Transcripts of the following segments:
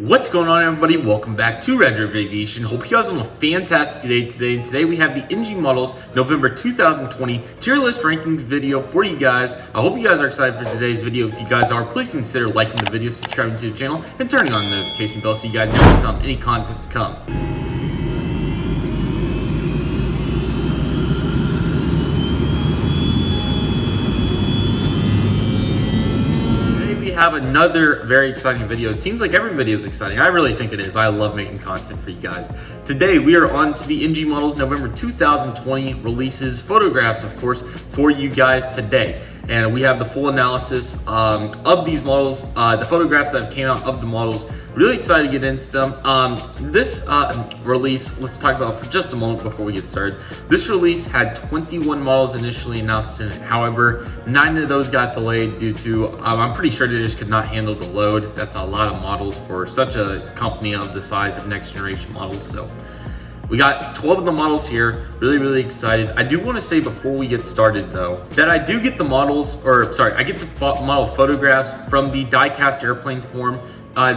What's going on, everybody? Welcome back to Redriveraviation. Hope you guys are on a fantastic day today. And today we have the NG Models November 2020 tier list ranking video for you guys. I hope you guys are excited for today's video. If you guys are, please consider liking the video, subscribing to the channel, and turning on the notification bell so you guys never miss out on any content to come. Have another very exciting video. It seems like every video is exciting. I really think it is. I love making content for you guys. Today we are on to the NG Models November 2020 releases, photographs of course, for you guys today. And we have the full analysis of these models, the photographs that came out of the models. Really excited to get into them. This release, let's talk about for just a moment before we get started. This release had 21 models initially announced in it. However, 9 of those got delayed due to, I'm pretty sure they just could not handle the load. That's a lot of models for such a company of the size of next generation models. So we got 12 of the models here. Really excited. I do want to say before we get started though, that I do get the models, or sorry, I get the model photographs from the die-cast airplane form.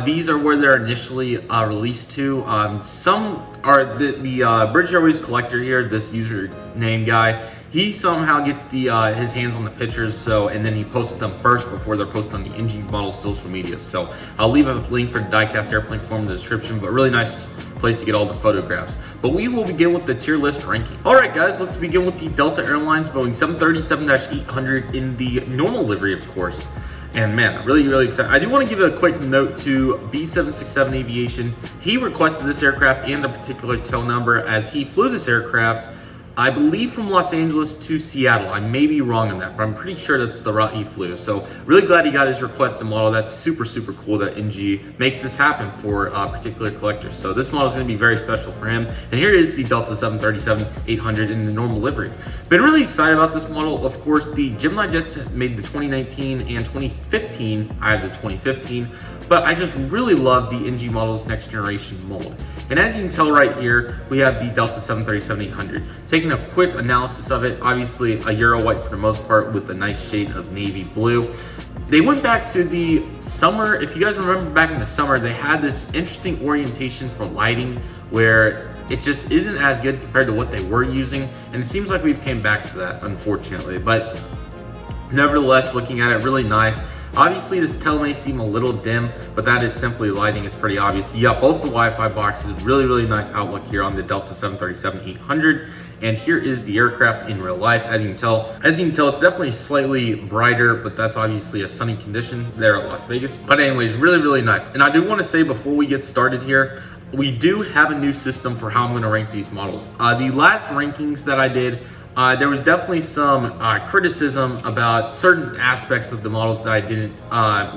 These are where they're initially released to. Some are the British Airways collector here, this username guy. He somehow gets the his hands on the pictures, and then he posted them first before they're posted on the NG Models social media. So I'll leave a link for the die-cast airplane form in the description, but really nice place to get all the photographs. But we will begin with the tier list ranking. All right, guys, let's begin with the Delta Airlines Boeing 737-800 in the normal livery, of course. And man, really excited. I do want to give a quick note to B767 Aviation. He requested this aircraft and a particular tail number as he flew this aircraft, I believe, from Los Angeles to Seattle. I may be wrong on that, but I'm pretty sure that's the route he flew. So really glad he got his requested model. That's super cool that NG makes this happen for particular collectors. So this model is going to be very special for him. And here is the Delta 737-800 in the normal livery. Been really excited about this model. Of course, the Gemini jets made the 2019 and 2015. I have the 2015. But I just really love the NG Models next generation mold. And as you can tell right here, we have the Delta 737-800. Taking a quick analysis of it, obviously a Euro white for the most part with a nice shade of navy blue. They went back to the summer. If you guys remember back in the summer, they had this interesting orientation for lighting where it just isn't as good compared to what they were using. And it seems like we've came back to that, unfortunately. But nevertheless, looking at it, really nice. Obviously, this tail may seem a little dim, but that is simply lighting. It's pretty obvious. You got both the Wi-Fi boxes. Really nice outlook here on the Delta 737-800. And here is the aircraft in real life. As you can tell, it's definitely slightly brighter, but that's obviously a sunny condition there at Las Vegas. But anyways, really nice. And I do want to say before we get started here, we do have a new system for how I'm going to rank these models. The last rankings that I did, there was definitely some criticism about certain aspects of the models that I didn't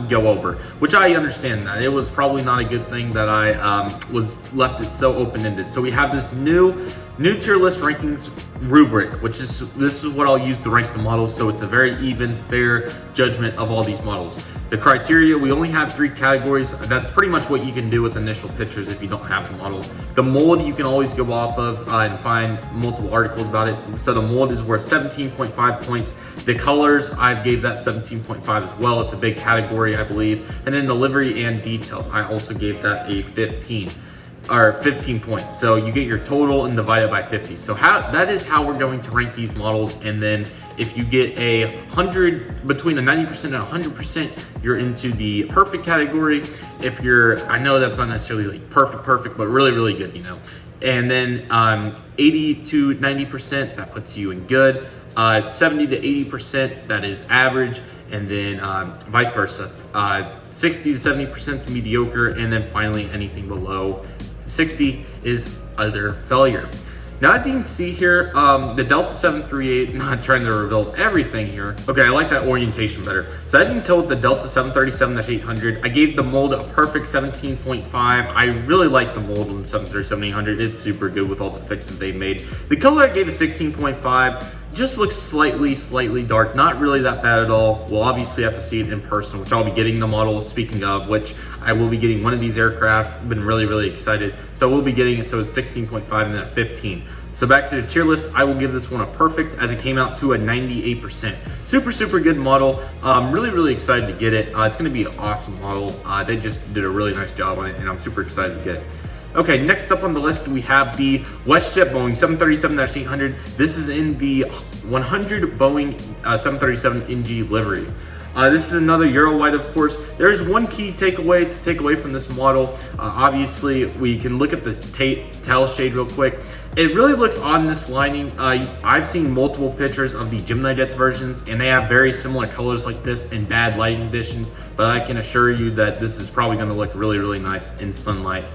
go over, which I understand that. It was probably not a good thing that I was left it so open-ended. So we have this new tier list rankings rubric, this is what I'll use to rank the models, so it's a very even, fair judgment of all these models. The criteria, we only have 3 categories. That's pretty much what you can do with initial pictures if you don't have the model. The mold you can always go off of and find multiple articles about it. So the mold is worth 17.5 points. The colors, I gave that 17.5 as well. It's a big category, I believe. And then the livery and details, I also gave that a 15 points. So you get your total and divide it by 50. So that is how we're going to rank these models. And then if you get a 100, between a 90% and 100%, you're into the perfect category. If you're, I know that's not necessarily like perfect, but really good, you know. And then 80 to 90%, that puts you in good. 70 to 80%, that is average. And then vice versa. 60 to 70% is mediocre. And then finally anything below 60 is utter failure. Now, as you can see here, the Delta 738, not trying to reveal everything here. Okay, I like that orientation better. So as you can tell with the Delta 737-800, I gave the mold a perfect 17.5. I really like the mold on the 737-800. It's super good with all the fixes they made. The color I gave a 16.5. just looks slightly dark, not really that bad at all. We'll obviously have to see it in person, which I'll be getting the model, speaking of which, I will be getting one of these aircrafts. Been really excited. So we'll be getting it, so it's 16.5 and then a 15. So back to the tier list, I will give this one a perfect, as it came out to a 98%. Super good model. Really excited to get it. It's gonna be an awesome model. They just did a really nice job on it, and I'm super excited to get it. Okay, next up on the list, we have the Westjet Boeing 737-800. This is in the 100 Boeing 737 NG livery. This is another Euro white, of course. There's one key takeaway to take away from this model. Obviously, we can look at the tail shade real quick. It really looks odd in this lining. I've seen multiple pictures of the Gemini Jets versions, and they have very similar colors like this in bad lighting conditions, but I can assure you that this is probably gonna look really nice in sunlight.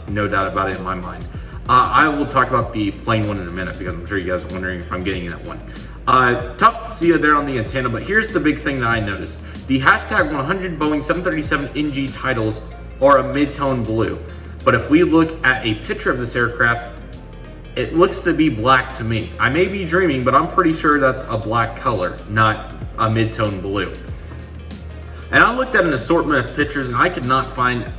No doubt about it in my mind. I will talk about the plain one in a minute because I'm sure you guys are wondering if I'm getting that one. Tough to see it there on the antenna, but here's the big thing that I noticed. The hashtag 100 Boeing 737 NG titles are a mid-tone blue. But if we look at a picture of this aircraft, it looks to be black to me. I may be dreaming, but I'm pretty sure that's a black color, not a mid-tone blue. And I looked at an assortment of pictures and I could not find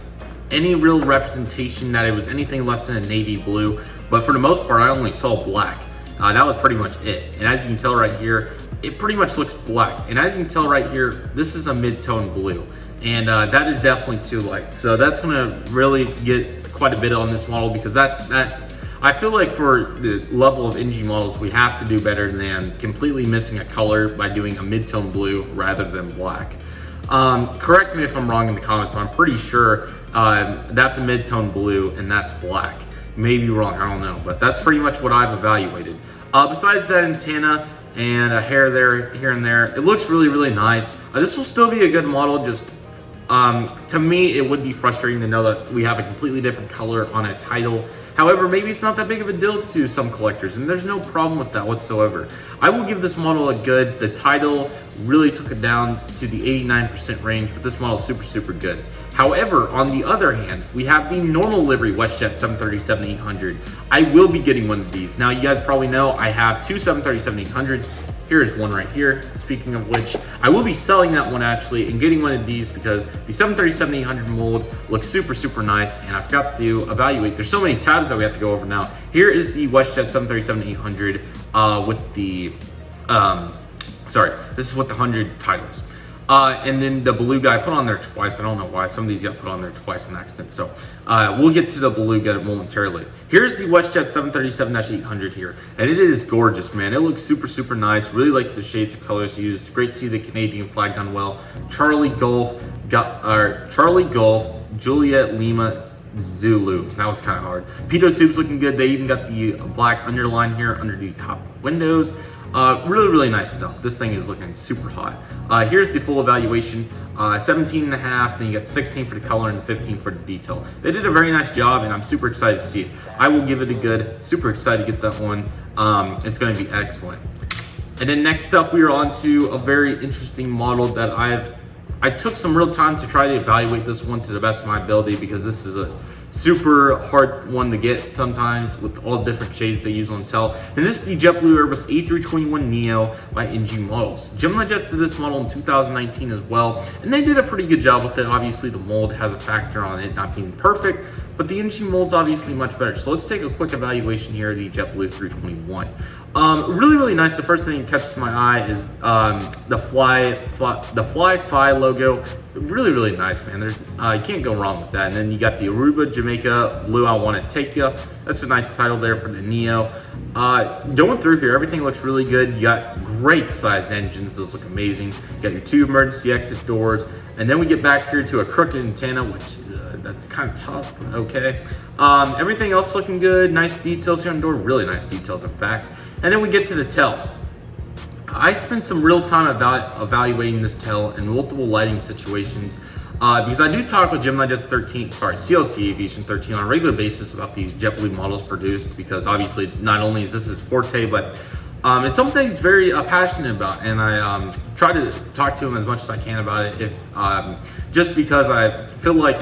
any real representation that it was anything less than a navy blue, but for the most part I only saw black. That was pretty much it. And as you can tell right here, it pretty much looks black. And as you can tell right here, this is a mid-tone blue, and that is definitely too light. So that's gonna really get quite a bit on this model, because I feel like for the level of NG models, we have to do better than completely missing a color by doing a mid-tone blue rather than black. Correct me if I'm wrong in the comments, but I'm pretty sure that's a mid-tone blue and that's black. Maybe wrong, I don't know, but that's pretty much what I've evaluated. Besides that antenna and a hair there, here and there, it looks really nice. This will still be a good model. Just to me, it would be frustrating to know that we have a completely different color on a title. However, maybe it's not that big of a deal to some collectors, and there's no problem with that whatsoever. I will give this model a good. The title really took it down to the 89% range, but this model is super good. However, on the other hand, we have the normal livery Westjet 737-800. I will be getting one of these. Now, you guys probably know I have two 737-800s. Here's one right here. Speaking of which, I will be selling that one actually and getting one of these because the 737-800 mold looks super nice, and I forgot to evaluate. There's so many tabs that we have to go over now. Here is the Westjet 737-800 with the, this is with the 100 titles. And then the Beluga I put on there twice. I don't know why. Some of these got put on there twice on accident. So we'll get to the Beluga momentarily. Here's the Westjet 737-800 here. And it is gorgeous, man. It looks super nice. Really like the shades of colors used. Great to see the Canadian flag done well. Charlie Golf, Juliet Lima, Zulu. That was kind of hard. Pitot tubes looking good. They even got the black underline here under the top windows. Really nice stuff. This thing is looking super hot. Here's the full evaluation. 17.5, then you get 16 for the color and 15 for the detail. They did a very nice job, and I'm super excited to see it. I will give it a good. Super excited to get that one. It's going to be excellent. And then next up, we are on to a very interesting model that I took some real time to try to evaluate this one to the best of my ability, because this is a super hard one to get sometimes with all different shades they use on Tel. And this is the JetBlue Airbus A321neo by NG Models. Gemini Jets did this model in 2019 as well, and they did a pretty good job with it. Obviously, the mold has a factor on it not being perfect, but the NG mold's obviously much better. So let's take a quick evaluation here of the JetBlue 321. Really nice. The first thing that catches my eye is the Fly Fi logo. Really nice, man. There's you can't go wrong with that. And then you got the Aruba, Jamaica, Blue, I Want to Take Ya. That's a nice title there for the Neo. Going through here, everything looks really good. You got great sized engines. Those look amazing. You got your two emergency exit doors. And then we get back here to a crooked antenna, which that's kind of tough, but okay. Everything else looking good. Nice details here on the door. Really nice details, in fact. And then we get to the tail. I spent some real time evaluating this tail in multiple lighting situations because I do talk with Gemini Jets CLT Aviation 13 on a regular basis about these JetBlue models produced, because obviously not only is this his forte, but it's something he's very passionate about, and I try to talk to him as much as I can about it, just because I feel like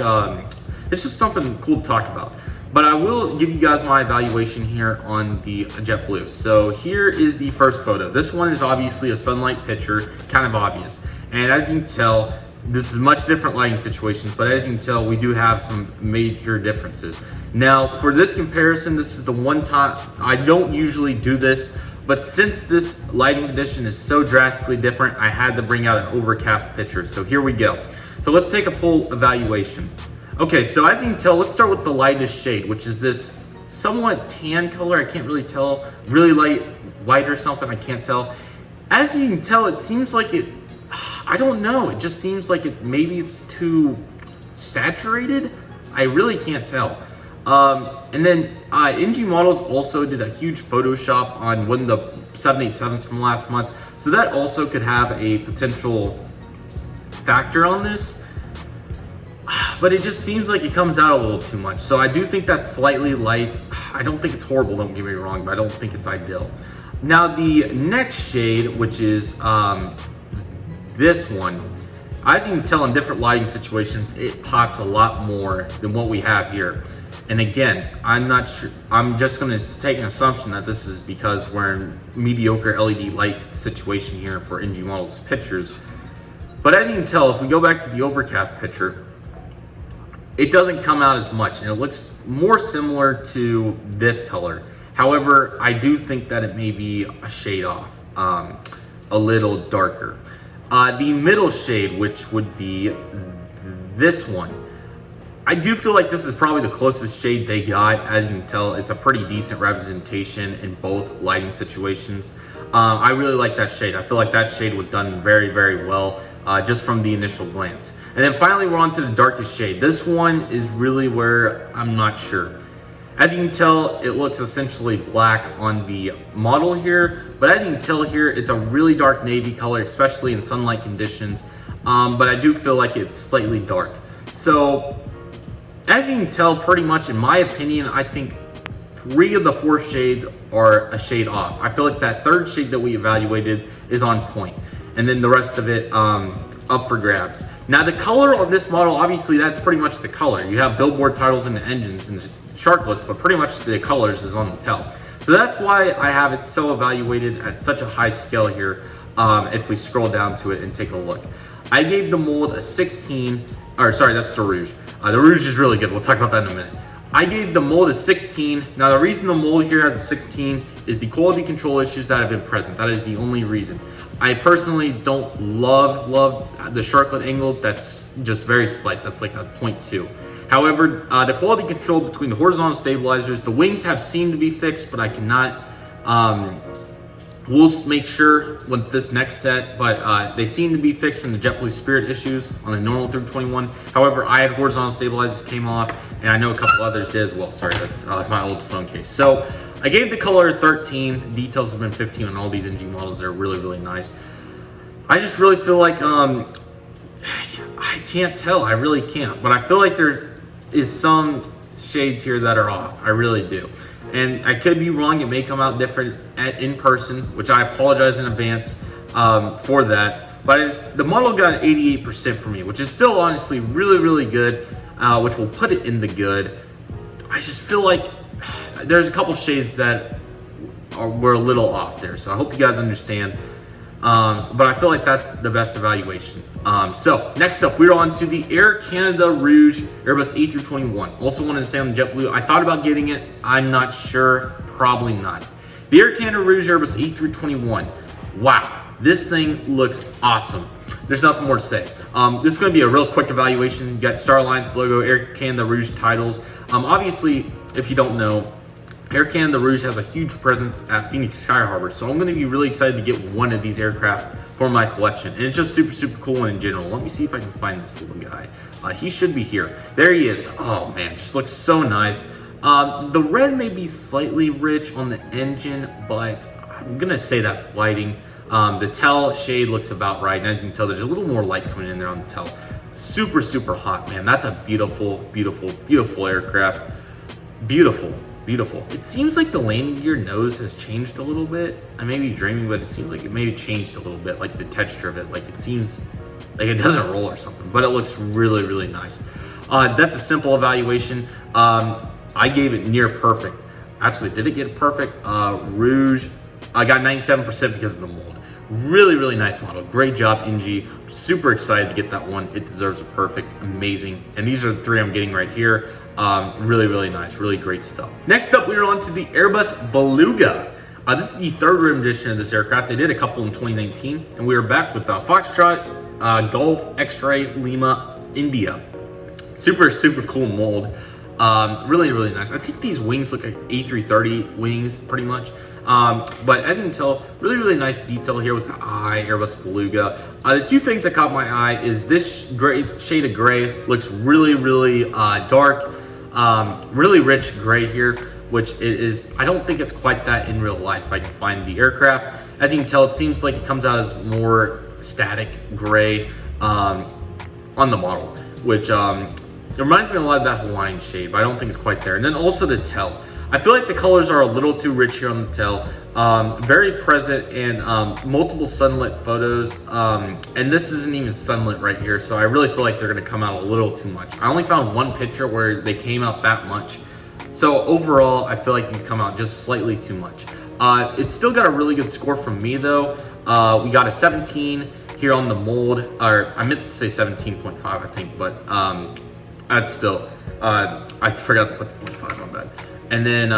it's just something cool to talk about. But I will give you guys my evaluation here on the Jetblue. So here is the first photo. This one is obviously a sunlight picture, kind of obvious. And as you can tell, this is much different lighting situations, but as you can tell, we do have some major differences. Now, for this comparison, this is the one time, I don't usually do this, but since this lighting condition is so drastically different, I had to bring out an overcast picture. So here we go. So let's take a full evaluation. Okay, so as you can tell, let's start with the lightest shade, which is this somewhat tan color. I can't really tell, really light white or something, I can't tell. As you can tell, it seems like it, I don't know, it just seems like maybe it's too saturated. I really can't tell. And then NG Models also did a huge Photoshop on one of the 787s from last month. So that also could have a potential factor on this. But it just seems like it comes out a little too much. So I do think that's slightly light. I don't think it's horrible, don't get me wrong, but I don't think it's ideal. Now the next shade, which is this one, as you can tell in different lighting situations, it pops a lot more than what we have here. And again, I'm not sure, I'm just gonna take an assumption that this is because we're in mediocre LED light situation here for NG Models pictures. But as you can tell, if we go back to the overcast picture, it doesn't come out as much and it looks more similar to this color. However, I do think that it may be a shade off, a little darker. The middle shade, which would be this one, I do feel like this is probably the closest shade they got. As you can tell, it's a pretty decent representation in both lighting situations. I really like that shade. I feel like that shade was done very, very well, just from the initial glance. And then finally, we're on to the darkest shade. This one is really where I'm not sure. As you can tell, it looks essentially black on the model here, but as you can tell here, it's a really dark navy color, especially in sunlight conditions. But I do feel like it's slightly dark. So as you can tell, pretty much in my opinion, I think 3 of the 4 shades are a shade off. I feel like that third shade that we evaluated is on point, and then the rest of it up for grabs. Now the color on this model, obviously that's pretty much the color. You have billboard titles in the engines and sharklets, but pretty much the colors is on the tail. So that's why I have it so evaluated at such a high scale here. If we scroll down to it and take a look, I gave the mold a 16, or sorry, that's the Rouge. The Rouge is really good. We'll talk about that in a minute. I gave the mold a 16. Now the reason the mold here has a 16 is the quality control issues that have been present. That is the only reason. I personally don't love the sharklet angle. That's just very slight. That's like a 0.2. However, the quality control between the horizontal stabilizers, the wings have seemed to be fixed, but I cannot, we'll make sure with this next set, but they seem to be fixed from the JetBlue Spirit issues on the normal through 21. However, I had horizontal stabilizers came off, and I know a couple others did as well. Sorry, that's my old phone case. So I gave the color 13. Details have been 15 on all these NG models. They're really, really nice. I just really feel like, I can't tell. I really can't. But I feel like there is some shades here that are off. I really do. And I could be wrong. It may come out different in person, which I apologize in advance for that. But the model got an 88% for me, which is still honestly really, really good, which will put it in the good. I just feel like there's a couple shades that were a little off there. So I hope you guys understand. But I feel like that's the best evaluation. So next up, we're on to the Air Canada Rouge Airbus A321. Also wanted to say on the JetBlue, I thought about getting it. I'm not sure, probably not. The Air Canada Rouge Airbus A321. Wow, this thing looks awesome. There's nothing more to say. This is going to be a real quick evaluation. You got Star Alliance logo, Air Canada Rouge titles. Obviously, if you don't know, Air Canada Rouge has a huge presence at Phoenix Sky Harbor, so I'm going to be really excited to get one of these aircraft for my collection. And it's just super, super cool in general. Let me see if I can find this little guy. He should be here. There he is. Oh man, just looks so nice. The red may be slightly rich on the engine, but I'm going to say that's lighting. The tail shade looks about right, and as you can tell, there's a little more light coming in there on the tail. Super, super hot, man. That's a beautiful, beautiful, beautiful aircraft. Beautiful. Beautiful. It seems like the landing gear nose has changed a little bit. I may be dreaming, but it seems like it may have changed a little bit, like the texture of it. Like it seems like it doesn't roll or something, but it looks really, really nice. That's a simple evaluation. I gave it near perfect. Actually, did it get perfect? Rouge, I got 97% because of the mold. Really, really nice model. Great job, NG. Super excited to get that one. It deserves a perfect. Amazing. And these are the three I'm getting right here. Really, really nice. Really great stuff. Next up, we are on to the Airbus Beluga. This is the third rendition of this aircraft. They did a couple in 2019, and we are back with Foxtrot, Golf, X-Ray, Lima, India. Super, super cool mold. Really, really nice. I think these wings look like A330 wings, pretty much. But as you can tell, really, really nice detail here with the eye, Airbus Beluga. The two things that caught my eye is this gray shade of gray looks really, really dark, really rich gray here, which it is. I don't think it's quite that in real life. If I can find the aircraft. As you can tell, it seems like it comes out as more static gray on the model, which it reminds me a lot of that Hawaiian shade, but I don't think it's quite there. And then also the tail. I feel like the colors are a little too rich here on the tail. Very present in multiple sunlit photos. And this isn't even sunlit right here, so I really feel like they're gonna come out a little too much. I only found one picture where they came out that much. So overall, I feel like these come out just slightly too much. It's still got a really good score from me though. We got a 17 here on the mold, or I meant to say 17.5, I think, but that's still, I forgot to put the 0.5 on that. And then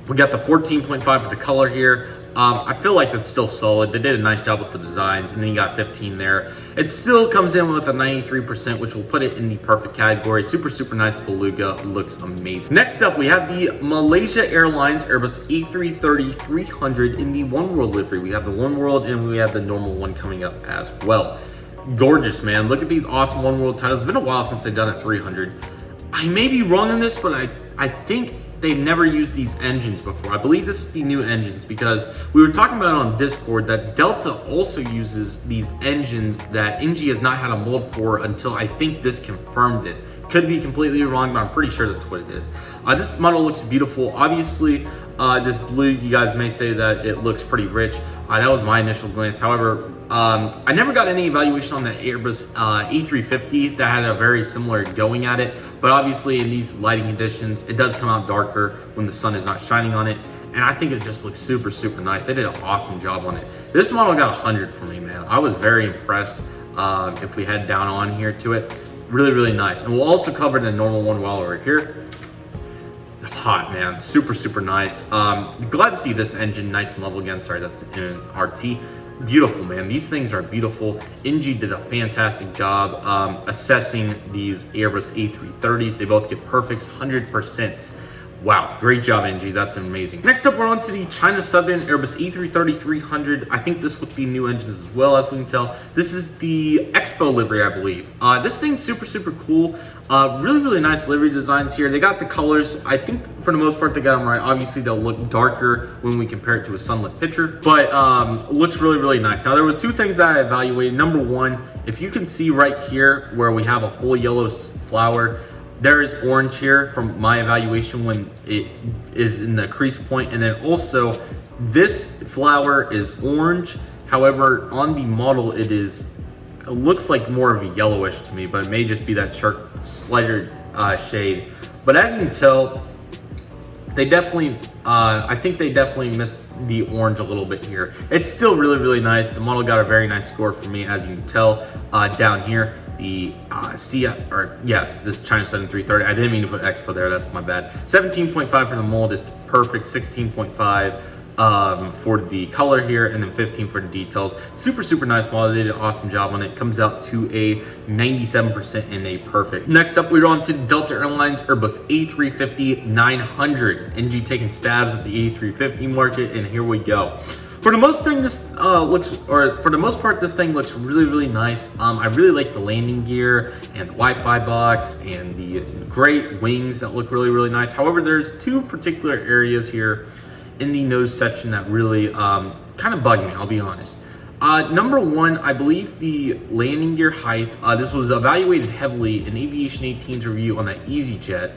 we got the 14.5 for the color here. I feel like that's still solid. They did a nice job with the designs, and then you got 15 there. It still comes in with a 93%, which will put it in the perfect category. Super, super nice Beluga. Looks amazing. Next up, we have the Malaysia Airlines Airbus A330-300 in the One World livery. We have the One World, and we have the normal one coming up as well. Gorgeous, man. Look at these awesome One World titles. It's been a while since they've done a 300. I may be wrong on this, but I think they've never used these engines before. I believe this is the new engines, because we were talking about it on Discord that Delta also uses these engines that NG has not had a mold for until I think this confirmed it. Could be completely wrong, but I'm pretty sure that's what it is. This model looks beautiful. Obviously, this blue, you guys may say that it looks pretty rich. That was my initial glance. However, I never got any evaluation on the Airbus A350 that had a very similar going at it. But obviously, in these lighting conditions, it does come out darker when the sun is not shining on it. And I think it just looks super, super nice. They did an awesome job on it. This model got 100 for me, man. I was very impressed. If we head down on here to it, really, really nice. And we'll also cover the normal one while we're here. Hot, man. Super, super nice. Glad to see this engine nice and level again. Sorry, that's an RT. Beautiful, man. These things are beautiful. NG did a fantastic job assessing these Airbus A330s. They both get perfects, 100%. Wow, great job, NG. That's amazing. Next up, we're on to the China Southern Airbus A330-300. I think this with the new engines as well, as we can tell. This is the Expo livery, I believe. This thing's super, super cool. Really, really nice livery designs here. They got the colors. I think for the most part, they got them right. Obviously, they'll look darker when we compare it to a sunlit picture, but looks really, really nice. Now, there was two things that I evaluated. Number one, if you can see right here where we have a full yellow flower, there is orange here from my evaluation when it is in the crease point. And then also this flower is orange. However, on the model, it looks like more of a yellowish to me, but it may just be that slighter shade. But as you can tell, they definitely, I think they definitely missed the orange a little bit here. It's still really, really nice. The model got a very nice score for me, as you can tell down here. The this China Southern 330. I didn't mean to put Expo there. That's my bad. 17.5 for the mold. It's perfect. 16.5 for the color here, and then 15 for the details. Super, super nice model. They did an awesome job on it. Comes out to a 97% and a perfect. Next up, we're on to Delta Airlines Airbus A350-900. NG taking stabs at the A350 market, and here we go. For the most part, this thing looks really, really nice. I really like the landing gear and the Wi-Fi box and the great wings that look really, really nice. However, there's two particular areas here in the nose section that really kind of bug me, I'll be honest. Number one, I believe the landing gear height. This was evaluated heavily in Aviation 18's review on that EasyJet.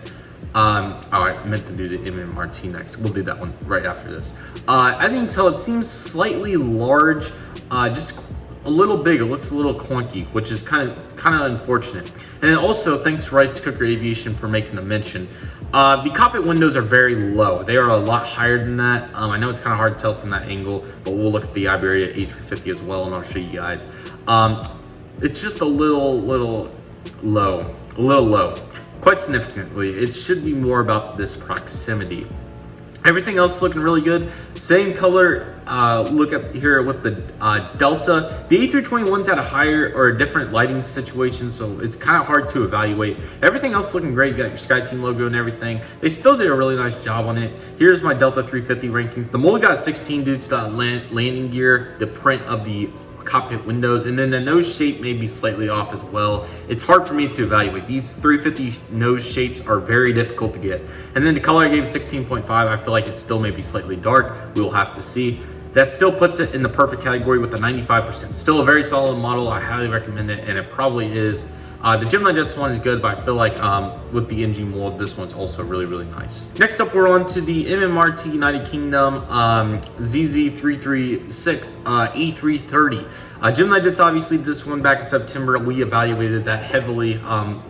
I meant to do the Mmrt next. We'll do that one right after this. As you can tell, it seems slightly large, just a little big. It looks a little clunky, which is kind of unfortunate. And then also, thanks to Rice Cooker Aviation for making the mention. The cockpit windows are very low. They are a lot higher than that. I know it's kind of hard to tell from that angle, but we'll look at the Iberia A350 as well, and I'll show you guys. It's just a little low, quite significantly. It should be more about this proximity. Everything else is looking really good. Same color, look up here with the Delta. The A321's had a higher or a different lighting situation, so it's kind of hard to evaluate. Everything else is looking great. You got your SkyTeam logo and everything. They still did a really nice job on it. Here's my Delta 350 rankings. The mold got 16 dudes to landing gear, the print of the cockpit windows, and then the nose shape may be slightly off as well. It's hard for me to evaluate. These 350 nose shapes are very difficult to get. And then the color I gave 16.5. I feel like it's still maybe slightly dark. We will have to see. That still puts it in the perfect category with the 95%. Still a very solid model. I highly recommend it, and it probably is. The Gemini Jets one is good, but I feel like with the NG mold, this one's also really nice. Next up, we're on to the Mmrt United Kingdom ZZ336 E330. Gemini Jets obviously this one back in September. We evaluated that heavily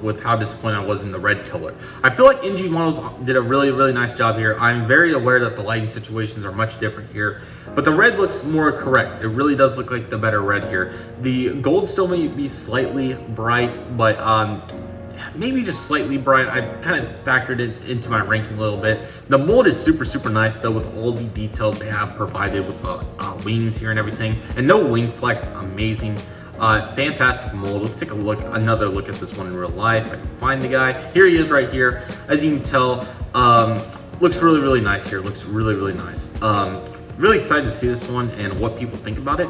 with how disappointed I was in the red color. I feel like NG models did a really nice job here. I'm very aware that the lighting situations are much different here, but the red looks more correct. It really does look like the better red here. The gold still may be slightly bright, but maybe just slightly bright. I kind of factored it into my ranking a little bit. The mold is super nice though, with all the details they have provided with the wings here and everything, and no wing flex. Amazing, fantastic mold. Let's take another look at this one in real life. I can find the guy. Here he is right here. As you can tell, looks really nice here. Looks really nice. Really excited to see this one and what people think about it.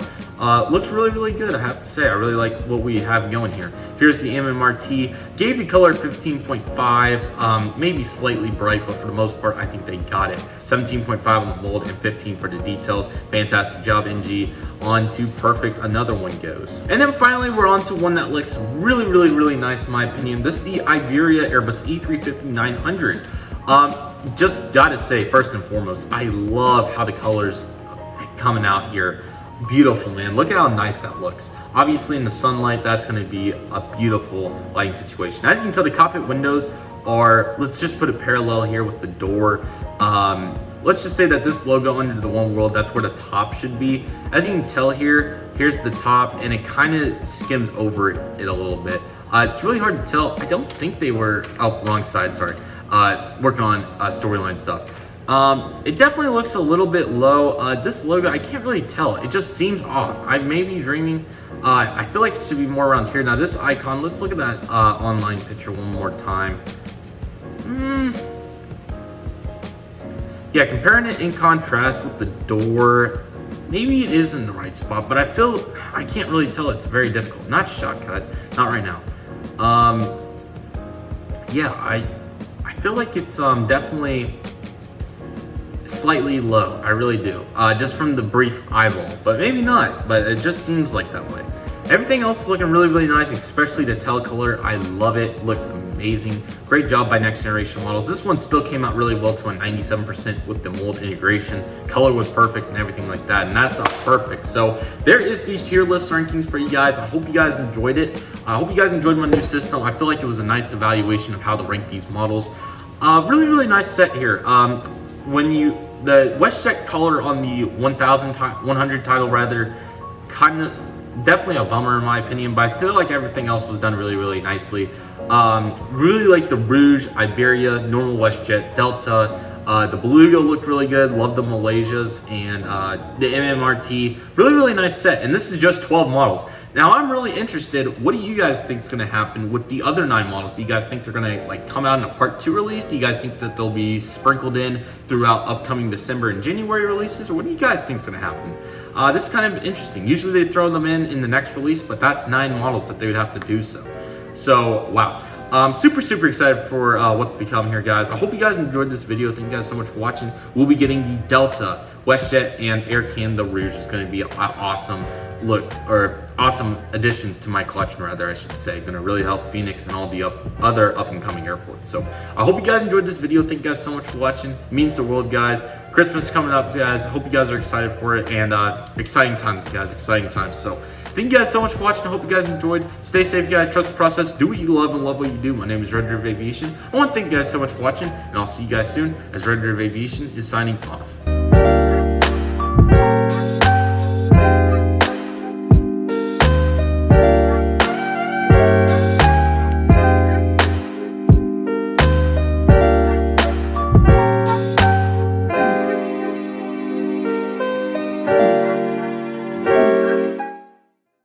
Looks really good, I have to say. I really like what we have going here. Here's the MMRT. Gave the color 15.5, maybe slightly bright, but for the most part, I think they got it. 17.5 on the mold and 15 for the details. Fantastic job, NG. On to perfect, another one goes. And then finally, we're on to one that looks really nice in my opinion. This is the Iberia Airbus A350-900. Just gotta say, first and foremost, I love how the colors coming out here. Beautiful, man. Look at how nice that looks. Obviously in the sunlight, that's gonna be a beautiful lighting situation. As you can tell, the cockpit windows are, let's just put it parallel here with the door. Let's just say that this logo under the One World, that's where the top should be. As you can tell here, here's the top, and it kind of skims over it a little bit. It's really hard to tell. I don't think they were, oh, wrong side, sorry. Working on storyline stuff. It definitely looks a little bit low. This logo, I can't really tell. It just seems off. I may be dreaming. I feel like it should be more around here. Now this icon, let's look at that online picture one more time. Yeah, comparing it in contrast with the door, maybe it is in the right spot, but I can't really tell. It's very difficult. Not Shotcut, not right now. Yeah, I feel like it's definitely slightly low. I really do. Just from the brief eyeball, but maybe not, but it just seems like that way. Everything else is looking really nice, especially the tail color. I love it. It looks amazing. Great job by next generation models. This one still came out really well to a 97% with the mold integration. Color was perfect and everything like that, and that's perfect. So there is the tier list rankings for you guys. I hope you guys enjoyed it. I hope you guys enjoyed my new system. I feel like it was a nice evaluation of how to rank these models. Really nice set here. The Westjet color on the 100 title rather, kind of definitely a bummer in my opinion, but I feel like everything else was done really nicely. Really like the Rouge, Iberia, normal Westjet, Delta. The Beluga looked really good. Love the Malaysias and the MMRT. Really nice set. And this is just 12 models. Now I'm really interested. What do you guys think is going to happen with the other 9 models? Do you guys think they're going to like come out in a part 2 release? Do you guys think that they'll be sprinkled in throughout upcoming December and January releases? Or what do you guys think is going to happen? This is kind of interesting. Usually they throw them in the next release, but that's 9 models that they would have to do so. So wow. Super excited for what's to come here, guys. I hope you guys enjoyed this video. Thank you guys so much for watching. We'll be getting the Delta, Westjet, and Air Canada Rouge. Is going to be an awesome look, or awesome additions to my collection, rather, I should say. Going to really help Phoenix and all the other up-and-coming airports. So I hope you guys enjoyed this video. Thank you guys so much for watching. It means the world, guys. Christmas coming up, guys. I hope you guys are excited for it, and exciting times, guys. Exciting times. So thank you guys so much for watching. I hope you guys enjoyed. Stay safe, guys. Trust the process. Do what you love and love what you do. My name is Redriveraviation. I want to thank you guys so much for watching, and I'll see you guys soon as Redriveraviation is signing off.